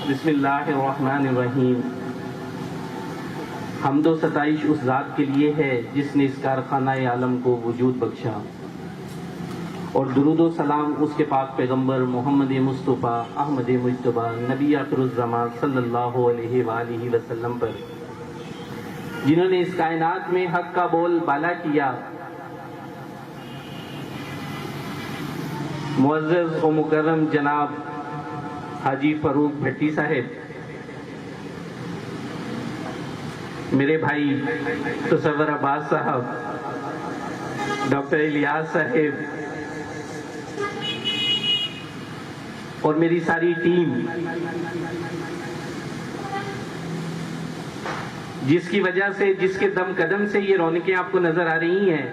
بسم اللہ الرحمن الرحیم۔ حمد و ستائش اس ذات کے لیے ہے جس نے اس کارخانہ عالم کو وجود بخشا، اور درود و سلام اس کے پاک پیغمبر محمد مصطفیٰ احمد مجتبیٰ نبی آخر الزمان صلی اللہ علیہ وآلہ وسلم پر، جنہوں نے اس کائنات میں حق کا بول بالا کیا۔ معزز و مکرم جناب حاجی فاروق بھٹی صاحب، میرے بھائی تصور عباس صاحب، ڈاکٹر الیاس صاحب اور میری ساری ٹیم، جس کی وجہ سے، جس کے دم قدم سے یہ رونقیں آپ کو نظر آ رہی ہیں،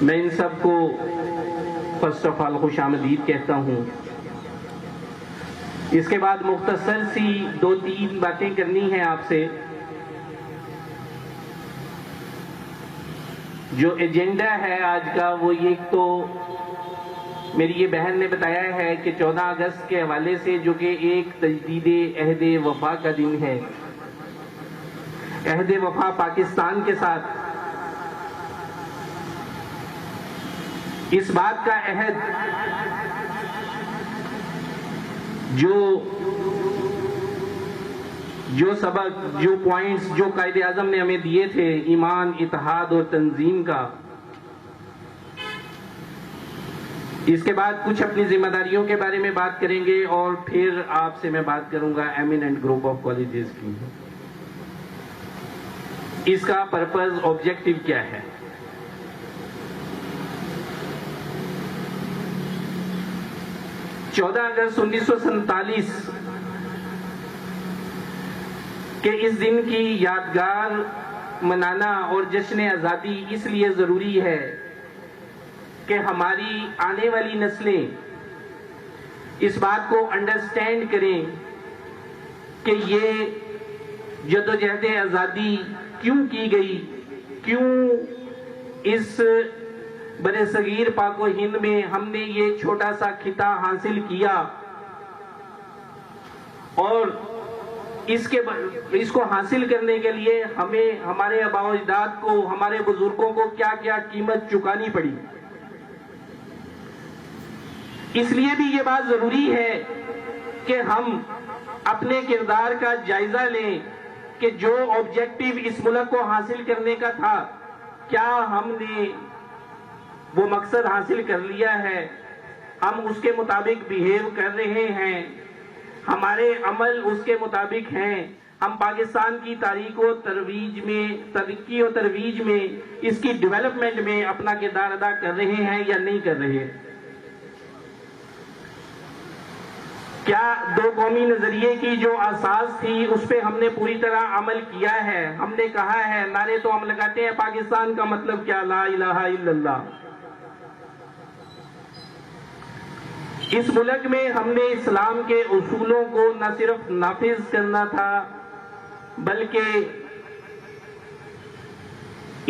میں ان سب کو فرسٹ آف آل خوش آمدید کہتا ہوں۔ اس کے بعد مختصر سی 2-3 باتیں کرنی ہیں آپ سے۔ جو ایجنڈا ہے آج کا، وہ ایک تو میری یہ بہن نے بتایا ہے کہ 14 اگست کے حوالے سے، جو کہ ایک تجدید عہد وفا کا دن ہے، عہد وفا پاکستان کے ساتھ، اس بات کا عہد جو سبق، جو پوائنٹس جو قائد اعظم نے ہمیں دیے تھے، ایمان، اتحاد اور تنظیم کا، اس کے بعد کچھ اپنی ذمہ داریوں کے بارے میں بات کریں گے، اور پھر آپ سے میں بات کروں گا ایمیننٹ گروپ آف کالجز کی۔ اس کا پرپز، آبجیکٹو کیا ہے؟ 14 اگست 1947 کے اس دن کی یادگار منانا اور جشن آزادی اس لیے ضروری ہے کہ ہماری آنے والی نسلیں اس بات کو انڈرسٹینڈ کریں کہ یہ جدوجہد آزادی کیوں کی گئی، کیوں اس برِ صغیر پاک و ہند میں ہم نے یہ چھوٹا سا خطہ حاصل کیا، اور اس کو حاصل کرنے کے لیے ہمیں ہمارے آباء و اجداد کو، ہمارے بزرگوں کو کیا کیا قیمت چکانی پڑی۔ اس لیے بھی یہ بات ضروری ہے کہ ہم اپنے کردار کا جائزہ لیں کہ جو آبجیکٹو اس ملک کو حاصل کرنے کا تھا، کیا ہم نے وہ مقصد حاصل کر لیا ہے؟ ہم اس کے مطابق بیہیو کر رہے ہیں؟ ہمارے عمل اس کے مطابق ہیں؟ ہم پاکستان کی تاریخ و ترویج میں، ترقی و ترویج میں، اس کی ڈیولپمنٹ میں اپنا کردار ادا کر رہے ہیں یا نہیں کر رہے؟ کیا دو قومی نظریے کی جو اساس تھی اس پہ ہم نے پوری طرح عمل کیا ہے؟ ہم نے کہا ہے، نعرے تو ہم لگاتے ہیں، پاکستان کا مطلب کیا؟ لا الہ الا اللہ۔ اس ملک میں ہم نے اسلام کے اصولوں کو نہ صرف نافذ کرنا تھا، بلکہ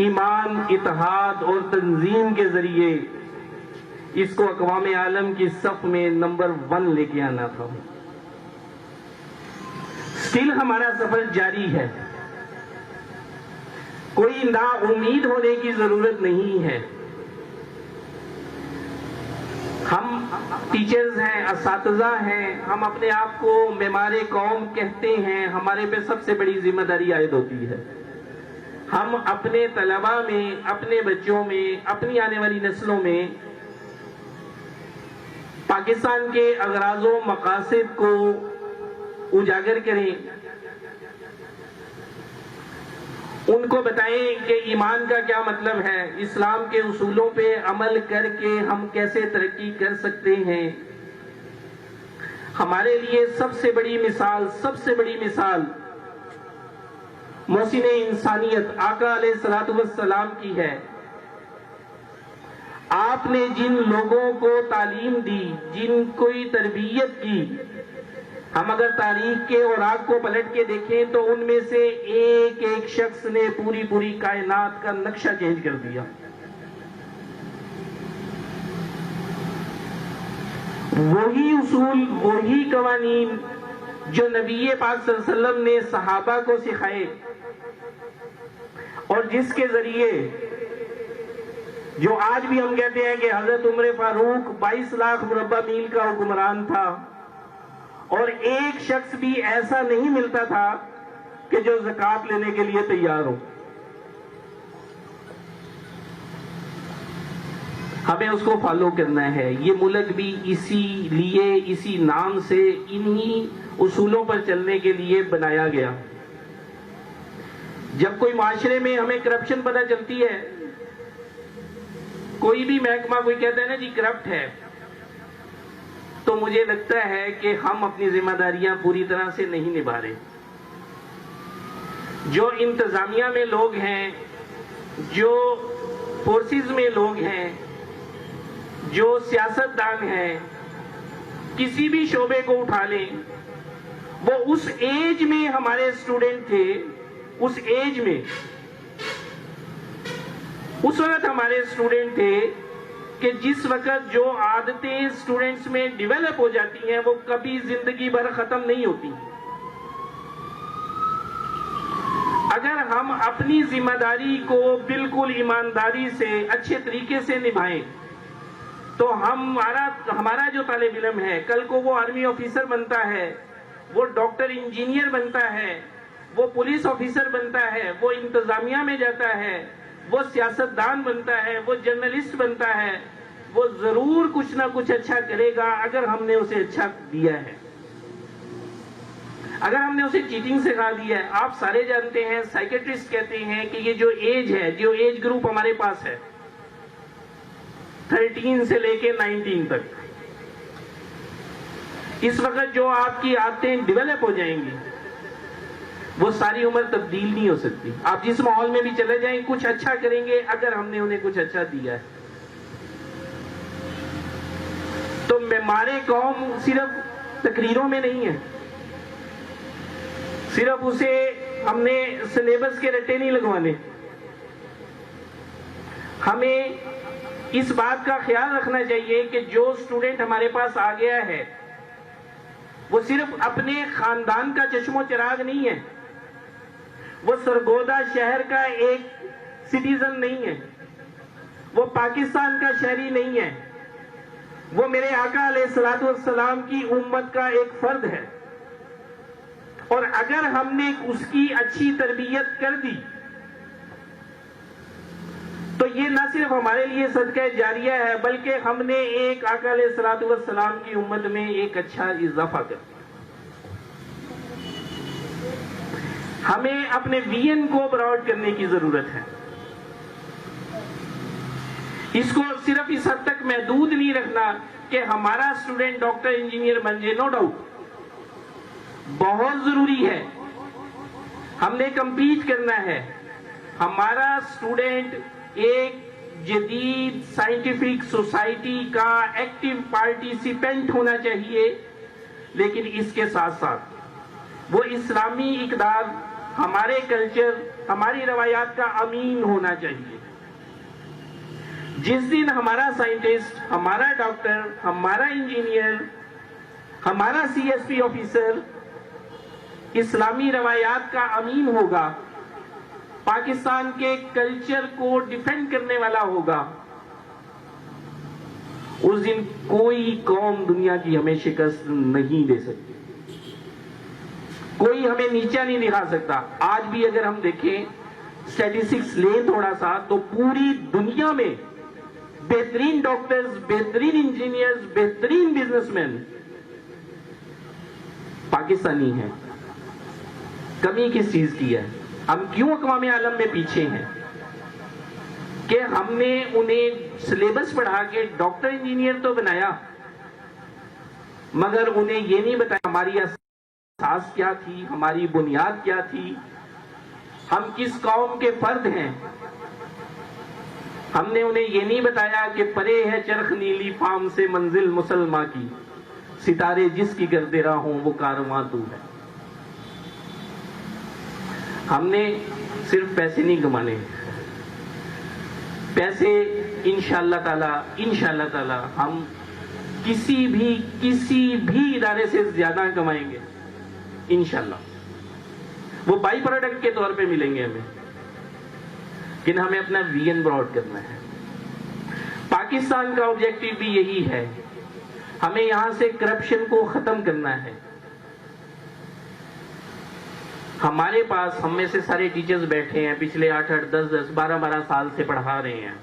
ایمان، اتحاد اور تنظیم کے ذریعے اس کو اقوام عالم کی صف میں نمبر 1 لے کے آنا تھا۔ سٹل ہمارا سفر جاری ہے، کوئی نا امید ہونے کی ضرورت نہیں ہے۔ ہم ٹیچرز ہیں، اساتذہ ہیں، ہم اپنے آپ کو معمار قوم کہتے ہیں، ہمارے پہ سب سے بڑی ذمہ داری عائد ہوتی ہے۔ ہم اپنے طلباء میں، اپنے بچوں میں، اپنی آنے والی نسلوں میں پاکستان کے اغراض و مقاصد کو اجاگر کریں، ان کو بتائیں کہ ایمان کا کیا مطلب ہے، اسلام کے اصولوں پہ عمل کر کے ہم کیسے ترقی کر سکتے ہیں۔ ہمارے لیے سب سے بڑی مثال محسن انسانیت آقا علیہ الصلوۃ والسلام کی ہے۔ آپ نے جن لوگوں کو تعلیم دی، جن کوئی تربیت کی، ہم اگر تاریخ کے اوراق کو پلٹ کے دیکھیں تو ان میں سے ایک ایک شخص نے پوری کائنات کا نقشہ چینج کر دیا۔ وہی اصول، وہی قوانین جو نبی پاک صلی اللہ علیہ وسلم نے صحابہ کو سکھائے، اور جس کے ذریعے جو آج بھی ہم کہتے ہیں کہ حضرت عمر فاروق 22 لاکھ مربع میل کا حکمران تھا، اور ایک شخص بھی ایسا نہیں ملتا تھا کہ جو زکوٰۃ لینے کے لیے تیار ہو. ہمیں اس کو فالو کرنا ہے. یہ ملک بھی اسی لیے، اسی نام سے، انہی اصولوں پر چلنے کے لیے بنایا گیا. جب کوئی معاشرے میں ہمیں کرپشن پتہ چلتی ہے، کوئی بھی محکمہ کوئی کہتا ہے نا جی کرپٹ ہے، تو مجھے لگتا ہے کہ ہم اپنی ذمہ داریاں پوری طرح سے نہیں نبھا رہے. جو انتظامیہ میں لوگ ہیں، جو فورسز میں لوگ ہیں، جو سیاستدان ہیں، کسی بھی شعبے کو اٹھا لیں، وہ اس ایج میں ہمارے اسٹوڈنٹ تھے، اس ایج میں اس وقت ہمارے اسٹوڈنٹ تھے کہ جس وقت جو عادتیں اسٹوڈنٹس میں ڈیولپ ہو جاتی ہیں وہ کبھی زندگی بھر ختم نہیں ہوتی. اگر ہم اپنی ذمہ داری کو بالکل ایمانداری سے، اچھے طریقے سے نبھائیں، تو ہمارا جو طالب علم ہے، کل کو وہ آرمی آفیسر بنتا ہے، وہ ڈاکٹر انجینئر بنتا ہے، وہ پولیس آفیسر بنتا ہے، وہ انتظامیہ میں جاتا ہے، وہ سیاستدان بنتا ہے، وہ جرنلسٹ بنتا ہے، وہ ضرور کچھ نہ کچھ اچھا کرے گا اگر ہم نے اسے اچھا دیا ہے، اگر ہم نے اسے چیٹنگ سکھا دیا ہے. آپ سارے جانتے ہیں، سائیکیٹرسٹ کہتے ہیں کہ یہ جو ایج ہے، جو ایج گروپ ہمارے پاس ہے 13 سے لے کے 19 تک، اس وقت جو آپ کی عادتیں ڈیولپ ہو جائیں گی وہ ساری عمر تبدیل نہیں ہو سکتی. آپ جس ماحول میں بھی چلے جائیں، کچھ اچھا کریں گے اگر ہم نے انہیں کچھ اچھا دیا ہے. تو معمار قوم صرف تقریروں میں نہیں ہے، صرف اسے ہم نے سلیبس کے رٹے نہیں لگوانے. ہمیں اس بات کا خیال رکھنا چاہیے کہ جو اسٹوڈنٹ ہمارے پاس آ گیا ہے وہ صرف اپنے خاندان کا چشم و چراغ نہیں ہے، وہ سرگودا شہر کا ایک سٹیزن نہیں ہے، وہ پاکستان کا شہری نہیں ہے، وہ میرے آقا علیہ الصلوۃ والسلام کی امت کا ایک فرد ہے. اور اگر ہم نے اس کی اچھی تربیت کر دی تو یہ نہ صرف ہمارے لیے صدقہ جاریہ ہے، بلکہ ہم نے ایک آقا علیہ الصلوۃ والسلام کی امت میں ایک اچھا اضافہ کر دیا. ہمیں اپنے ویژن کو براڈ کرنے کی ضرورت ہے. اس کو صرف اس حد تک محدود نہیں رکھنا کہ ہمارا اسٹوڈنٹ ڈاکٹر انجینئر بن جائے. نو ڈاؤٹ بہت ضروری ہے، ہم نے کمپیٹ کرنا ہے. ہمارا اسٹوڈنٹ ایک جدید سائنٹیفک سوسائٹی کا ایکٹیو پارٹیسپینٹ ہونا چاہیے، لیکن اس کے ساتھ ساتھ وہ اسلامی اقدار، ہمارے کلچر، ہماری روایات کا امین ہونا چاہیے. جس دن ہمارا سائنٹسٹ، ہمارا ڈاکٹر، ہمارا انجینئر، ہمارا سی ایس پی آفیسر اسلامی روایات کا امین ہوگا، پاکستان کے کلچر کو ڈیفینڈ کرنے والا ہوگا، اس دن کوئی قوم دنیا کی ہمیں شکست نہیں دے سکتی، کوئی ہمیں نیچا نہیں دکھا سکتا. آج بھی اگر ہم دیکھیں اسٹیٹسٹکس لیں تھوڑا سا، تو پوری دنیا میں بہترین ڈاکٹرز، بہترین انجینئرز، بہترین بزنس مین پاکستانی ہیں. کمی کس چیز کی ہے؟ ہم کیوں اقوام عالم میں پیچھے ہیں کہ ہم نے انہیں سلیبس پڑھا کے ڈاکٹر انجینئر تو بنایا، مگر انہیں یہ نہیں بتایا ہماری اساس کیا تھی، ہماری بنیاد کیا تھی، ہم کس قوم کے فرد ہیں. ہم نے انہیں یہ نہیں بتایا کہ پرے ہے چرخ نیلی فام سے منزل مسلمہ کی، ستارے جس کی گردے راہوں وہ کارواں تو ہے. ہم نے صرف پیسے نہیں کمانے، پیسے انشاءاللہ تعالی ہم کسی بھی ادارے سے زیادہ کمائیں گے انشاءاللہ. وہ بائی پروڈکٹ کے طور پہ ملیں گے ہمیں، لیکن ہمیں اپنا ویژن براڈ کرنا ہے. پاکستان کا آبجیکٹو بھی یہی ہے، ہمیں یہاں سے کرپشن کو ختم کرنا ہے. ہمارے پاس ہم میں سے سارے ٹیچرز بیٹھے ہیں، پچھلے 8 10 12 سال سے پڑھا رہے ہیں.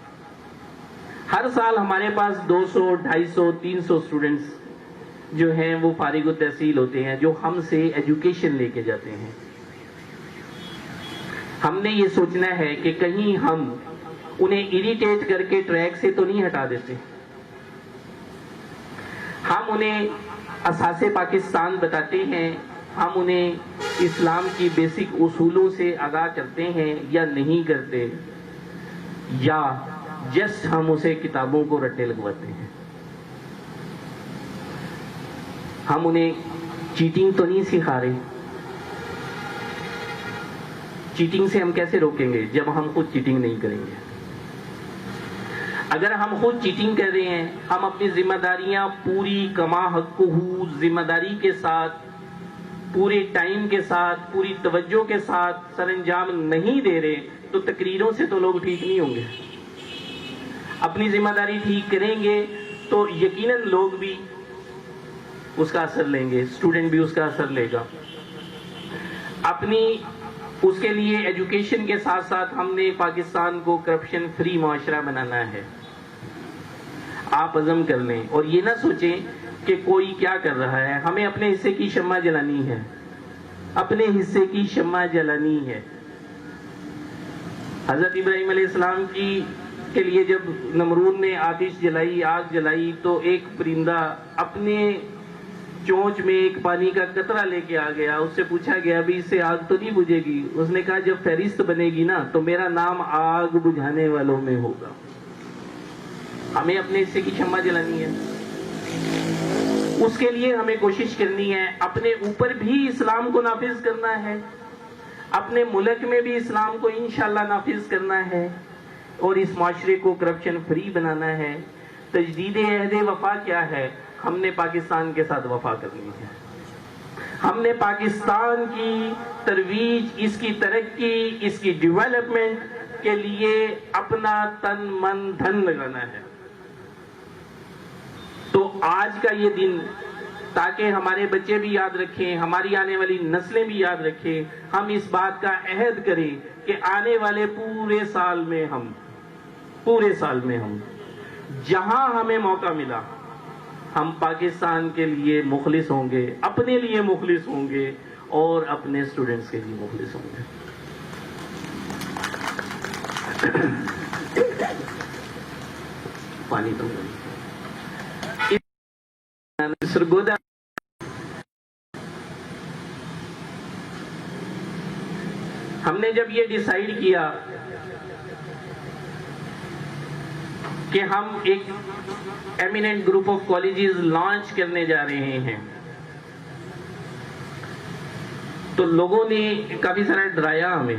ہر سال ہمارے پاس 200 250 300 اسٹوڈنٹس جو ہیں وہ فارغ التحصیل ہوتے ہیں، جو ہم سے ایجوکیشن لے کے جاتے ہیں. ہم نے یہ سوچنا ہے کہ کہیں ہم انہیں اریٹیٹ کر کے ٹریک سے تو نہیں ہٹا دیتے. ہم انہیں اساس پاکستان بتاتے ہیں، ہم انہیں اسلام کی بیسک اصولوں سے آگاہ کرتے ہیں یا نہیں کرتے، یا جسٹ ہم اسے کتابوں کو رٹے لگواتے ہیں. ہم انہیں چیٹنگ تو نہیں سکھا رہے. چیٹنگ سے ہم کیسے روکیں گے جب ہم خود چیٹنگ نہیں کریں گے؟ اگر ہم خود چیٹنگ کر رہے ہیں، ہم اپنی ذمہ داریاں پوری کما حقہ ذمہ داری کے ساتھ، پورے ٹائم کے ساتھ، پوری توجہ کے ساتھ سر انجام نہیں دے رہے، تو تقریروں سے تو لوگ ٹھیک نہیں ہوں گے. اپنی ذمہ داری ٹھیک کریں گے تو یقیناً لوگ بھی اس کا اثر لیں گے، اسٹوڈنٹ بھی اس کا اثر لے گا. اس کے لیے ایجوکیشن کے ساتھ ساتھ ہم نے پاکستان کو کرپشن فری معاشرہ بنانا ہے. آپ عزم کر لیں اور یہ نہ سوچیں کہ کوئی کیا کر رہا ہے. ہمیں اپنے حصے کی شمع جلانی ہے، اپنے حصے کی شمع جلانی ہے. حضرت ابراہیم علیہ السلام کے لیے جب نمرود نے آتش جلائی، آگ جلائی، تو ایک پرندہ اپنے چونچ میں ایک پانی کا قطرہ لے کے آ گیا. اس سے پوچھا گیا ابھی اس سے آگ تو نہیں بجھے گی؟ اس نے کہا جب فہرست بنے گی نا تو میرا نام آگ بجھانے والوں میں ہوگا. ہمیں اپنے حصے کی شمع جلانی ہے. اس کے لیے ہمیں کوشش کرنی ہے، اپنے اوپر بھی اسلام کو نافذ کرنا ہے، اپنے ملک میں بھی اسلام کو انشاءاللہ نافذ کرنا ہے، اور اس معاشرے کو کرپشن فری بنانا ہے. تجدید عہد وفا کیا ہے؟ ہم نے پاکستان کے ساتھ وفا کرنی ہے. ہم نے پاکستان کی ترویج، اس کی ترقی، اس کی ڈیولپمنٹ کے لیے اپنا تن من دھن لگانا ہے. تو آج کا یہ دن، تاکہ ہمارے بچے بھی یاد رکھیں، ہماری آنے والی نسلیں بھی یاد رکھیں، ہم اس بات کا عہد کریں کہ آنے والے پورے سال میں ہم جہاں ہمیں موقع ملا ہم پاکستان کے لیے مخلص ہوں گے، اپنے لیے مخلص ہوں گے اور اپنے اسٹوڈنٹس کے لیے مخلص ہوں گے. پانی تو سرگودا ہم نے جب یہ ڈیسائیڈ کیا کہ ہم ایک eminent group of colleges launch کرنے جا رہے ہیں، تو لوگوں نے کافی سارا ڈرایا ہمیں.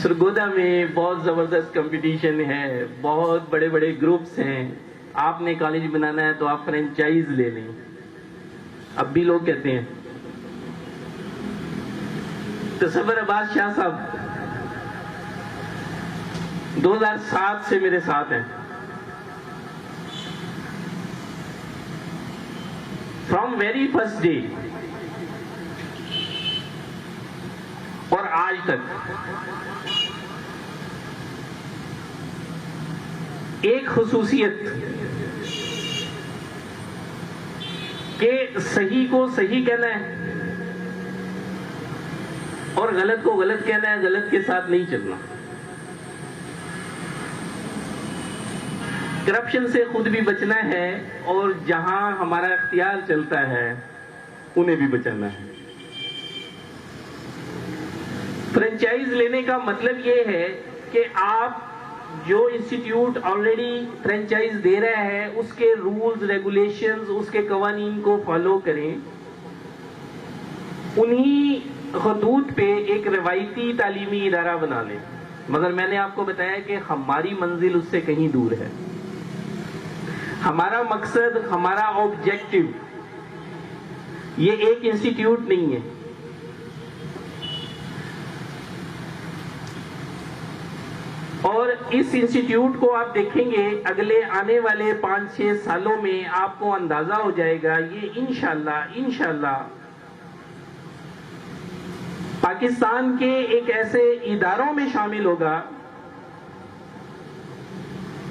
سرگودا میں بہت زبردست کمپٹیشن ہے، بہت بڑے بڑے گروپس ہیں، آپ نے کالج بنانا ہے تو آپ فرینچائز لے لیں. اب بھی لوگ کہتے ہیں. تصور عباس شاہ صاحب 2007 سے میرے ساتھ ہیں. فرام ویری فرسٹ ڈے اور آج تک ایک خصوصیت کہ صحیح کو صحیح کہنا ہے اور غلط کو غلط کہنا ہے، غلط کے ساتھ نہیں چلنا. کرپشن سے خود بھی بچنا ہے اور جہاں ہمارا اختیار چلتا ہے انہیں بھی بچانا ہے. فرینچائز لینے کا مطلب یہ ہے کہ آپ جو انسٹیٹیوٹ آلریڈی فرینچائز دے رہا ہے اس کے رولز ریگولیشنز، اس کے قوانین کو فالو کریں، انہی خطوط پہ ایک روایتی تعلیمی ادارہ بنا لیں. مگر میں نے آپ کو بتایا کہ ہماری منزل اس سے کہیں دور ہے. ہمارا مقصد، ہمارا آبجیکٹو یہ ایک انسٹیٹیوٹ نہیں ہے. اور اس انسٹیٹیوٹ کو آپ دیکھیں گے اگلے آنے والے 5-6 سالوں میں آپ کو اندازہ ہو جائے گا یہ انشاءاللہ پاکستان کے ایک ایسے اداروں میں شامل ہوگا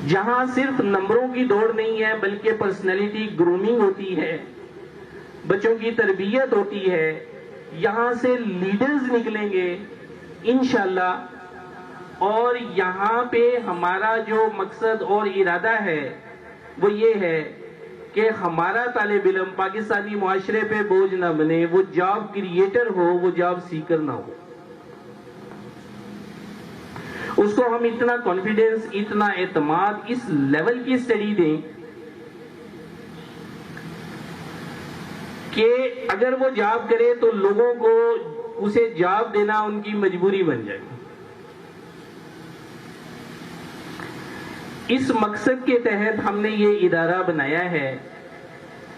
جہاں صرف نمبروں کی دوڑ نہیں ہے بلکہ پرسنالٹی گرومنگ ہوتی ہے، بچوں کی تربیت ہوتی ہے، یہاں سے لیڈرز نکلیں گے انشاءاللہ. اور یہاں پہ ہمارا جو مقصد اور ارادہ ہے وہ یہ ہے کہ ہمارا طالب علم پاکستانی معاشرے پہ بوجھ نہ بنے، وہ جاب کریٹر ہو، وہ جاب سیکر نہ ہو. اس کو ہم اتنا کانفیڈنس، اتنا اعتماد، اس لیول کی اسٹڈی دیں کہ اگر وہ جاب کرے تو لوگوں کو اسے جاب دینا ان کی مجبوری بن جائے. اس مقصد کے تحت ہم نے یہ ادارہ بنایا ہے.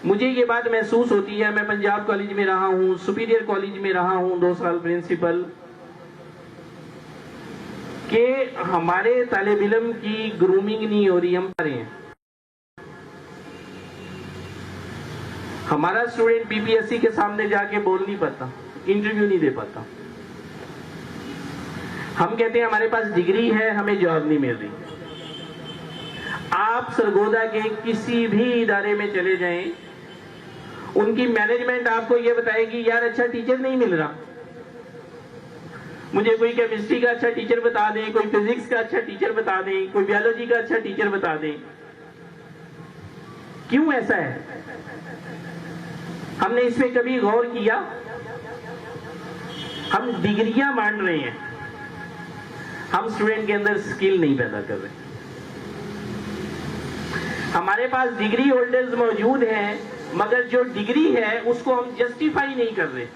مجھے یہ بات محسوس ہوتی ہے، میں پنجاب کالج میں رہا ہوں، سپیریئر کالج میں رہا ہوں 2 سال پرنسپل، کہ ہمارے طالب علم کی گرومنگ نہیں ہو رہی. ہم کر رہے ہیں، ہمارا اسٹوڈنٹ پی پی ایس سی کے سامنے جا کے بول نہیں پاتا، انٹرویو نہیں دے پاتا. ہم کہتے ہیں ہمارے پاس ڈگری ہے، ہمیں جاب نہیں مل رہی. آپ سرگودا کے کسی بھی ادارے میں چلے جائیں، ان کی مینجمنٹ آپ کو یہ بتائے گی یار اچھا ٹیچر نہیں مل رہا، مجھے کوئی کیمسٹری کا اچھا ٹیچر بتا دیں، کوئی فزکس کا اچھا ٹیچر بتا دیں، کوئی بیولوجی کا اچھا ٹیچر بتا دیں. کیوں ایسا ہے؟ ہم نے اس پہ کبھی غور کیا؟ ہم ڈگریاں مان رہے ہیں، ہم اسٹوڈنٹ کے اندر سکل نہیں پیدا کر رہے. ہمارے پاس ڈگری ہولڈرز موجود ہیں مگر جو ڈگری ہے اس کو ہم جسٹیفائی نہیں کر رہے.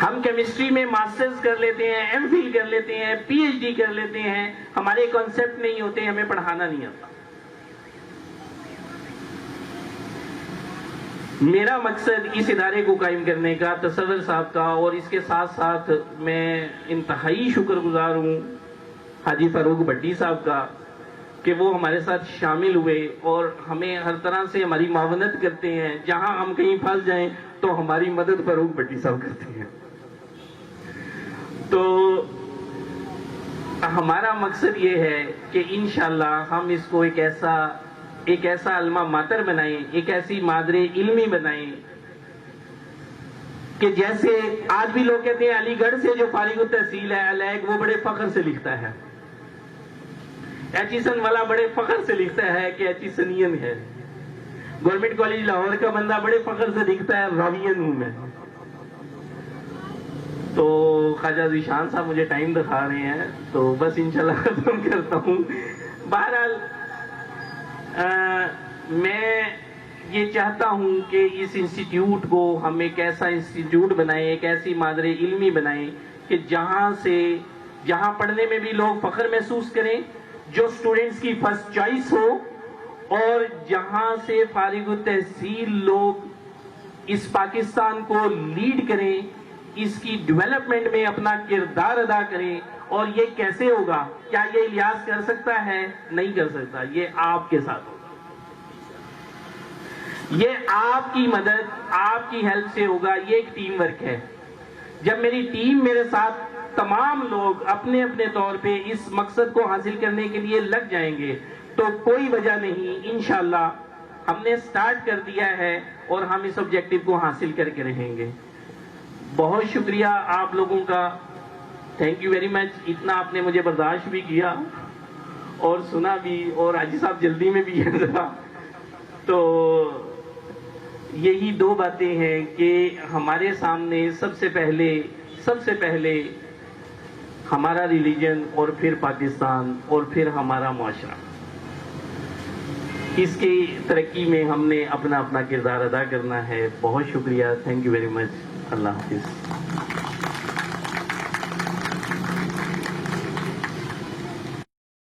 ہم کیمسٹری میں ماسٹرز کر لیتے ہیں، ایم فل کر لیتے ہیں، پی ایچ ڈی کر لیتے ہیں، ہمارے کانسیپٹ نہیں ہوتے، ہمیں پڑھانا نہیں آتا. میرا مقصد اس ادارے کو قائم کرنے کا، تصور صاحب کا، اور اس کے ساتھ ساتھ میں انتہائی شکر گزار ہوں حاجی فاروق بھٹی صاحب کا کہ وہ ہمارے ساتھ شامل ہوئے اور ہمیں ہر طرح سے ہماری معاونت کرتے ہیں. جہاں ہم کہیں پھنس جائیں تو ہماری مدد فاروق بھٹی صاحب کرتے ہیں. تو ہمارا مقصد یہ ہے کہ انشاءاللہ ہم اس کو ایک ایسا علمہ ماتر بنائیں، ایک ایسی مادر علمی بنائیں کہ جیسے آج بھی لوگ کہتے ہیں علی گڑھ سے جو فارغ التحصیل ہے علیگ وہ بڑے فخر سے لکھتا ہے، ایچیسن والا بڑے فخر سے لکھتا ہے کہ ایچیسنین ہے، گورنمنٹ کالج لاہور کا بندہ بڑے فخر سے لکھتا ہے راوین ہوں میں. تو خواجہ ذیشان صاحب مجھے ٹائم دکھا رہے ہیں تو بس انشاءاللہ ختم کرتا ہوں. بہرحال میں یہ چاہتا ہوں کہ اس انسٹیٹیوٹ کو ہم ایک ایسا انسٹیٹیوٹ بنائیں، ایک ایسی مادر علمی بنائیں کہ جہاں پڑھنے میں بھی لوگ فخر محسوس کریں، جو سٹوڈنٹس کی فرسٹ چوائس ہو، اور جہاں سے فارغ التحصیل لوگ اس پاکستان کو لیڈ کریں، اس کی ڈیولپمنٹ میں اپنا کردار ادا کریں. اور یہ کیسے ہوگا؟ کیا یہ الیاس کر سکتا ہے؟ نہیں کر سکتا. یہ آپ کے ساتھ ہوگا، یہ آپ کی مدد، آپ کی ہیلپ سے ہوگا. یہ ایک ٹیم ورک ہے. جب میری ٹیم میرے ساتھ تمام لوگ اپنے اپنے طور پہ اس مقصد کو حاصل کرنے کے لیے لگ جائیں گے تو کوئی وجہ نہیں، انشاءاللہ ہم نے سٹارٹ کر دیا ہے اور ہم اس آبجیکٹو کو حاصل کر کے رہیں گے. بہت شکریہ آپ لوگوں کا، تھینک یو ویری مچ. اتنا آپ نے مجھے برداشت بھی کیا اور سنا بھی، اور حاجی صاحب جلدی میں بھی ہے ذرا. تو یہی 2 باتیں ہیں کہ ہمارے سامنے سب سے پہلے ہمارا ریلیجن، اور پھر پاکستان، اور پھر ہمارا معاشرہ. اس کی ترقی میں ہم نے اپنا کردار ادا کرنا ہے. بہت شکریہ، تھینک یو ویری مچ. اللہ حافظ.